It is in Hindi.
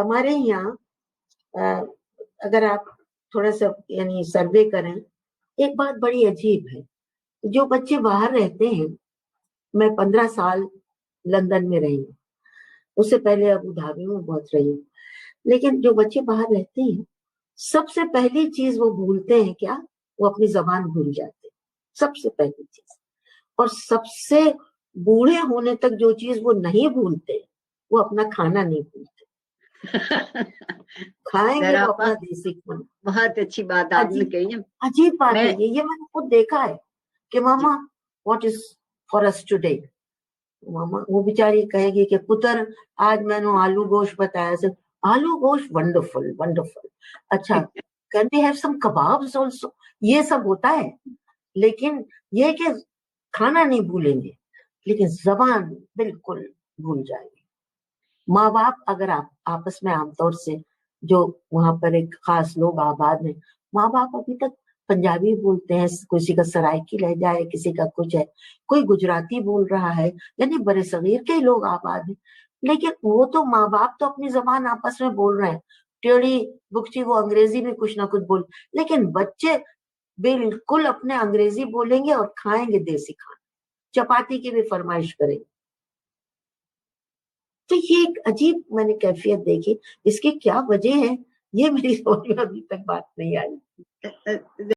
हमारे यहाँ अ, अगर आप थोड़ा सा यानी सर्वे करें, एक बात बड़ी अजीब है। जो बच्चे बाहर रहते हैं, मैं 15 साल लंदन में रही हूँ, उससे पहले अबू धाबी में बहुत रही हूँ। लेकिन जो बच्चे बाहर रहते हैं, सबसे पहली चीज वो भूलते हैं क्या? वो अपनी जबान भूल जाते हैं, सबसे पहली चीज। और सबसे बूढ़े होने तक जो चीज वो नहीं भूलते, वो अपना खाना नहीं भूलते। खाएंगे वो जरा अपना देसी खाना। बहुत अच्छी बात आपने अजीब कही है। अजीब बात है मैं ये मैंने खुद देखा है कि mama what is for us today. मामा वो बेचारी कहेगी कि पुत्र आज मैंने आलू गोश्त बताया सर। आलू गोश्त, वंडरफुल वंडरफुल। अच्छा, can we have some kebabs also? ये सब होता है, लेकिन ये कि खाना नहीं भूलेंगे, लेकिन जबान बिल्कुल भूल जाएंगे। माँ बाप अगर आप आपस में आमतौर से, जो वहां पर एक खास लोग आबाद हैं, माँ बाप अभी तक पंजाबी बोलते हैं, किसी का सराइकी लहजा है, किसी का कुछ है, कोई गुजराती बोल रहा है, यानी बड़े सगीर के लोग आबाद हैं। लेकिन वो तो माँ बाप तो अपनी जबान आपस में बोल रहे हैं, टेढ़ी बुकची वो अंग्रेजी में कुछ ना कुछ बोल, लेकिन बच्चे बिल्कुल अपने अंग्रेजी बोलेंगे और खाएंगे देसी खाना, चपाती की भी फरमाइश करेंगे। तो ये एक अजीब मैंने कैफियत देखी। इसकी क्या वजह है, ये मेरी समझ में अभी तक बात नहीं आई।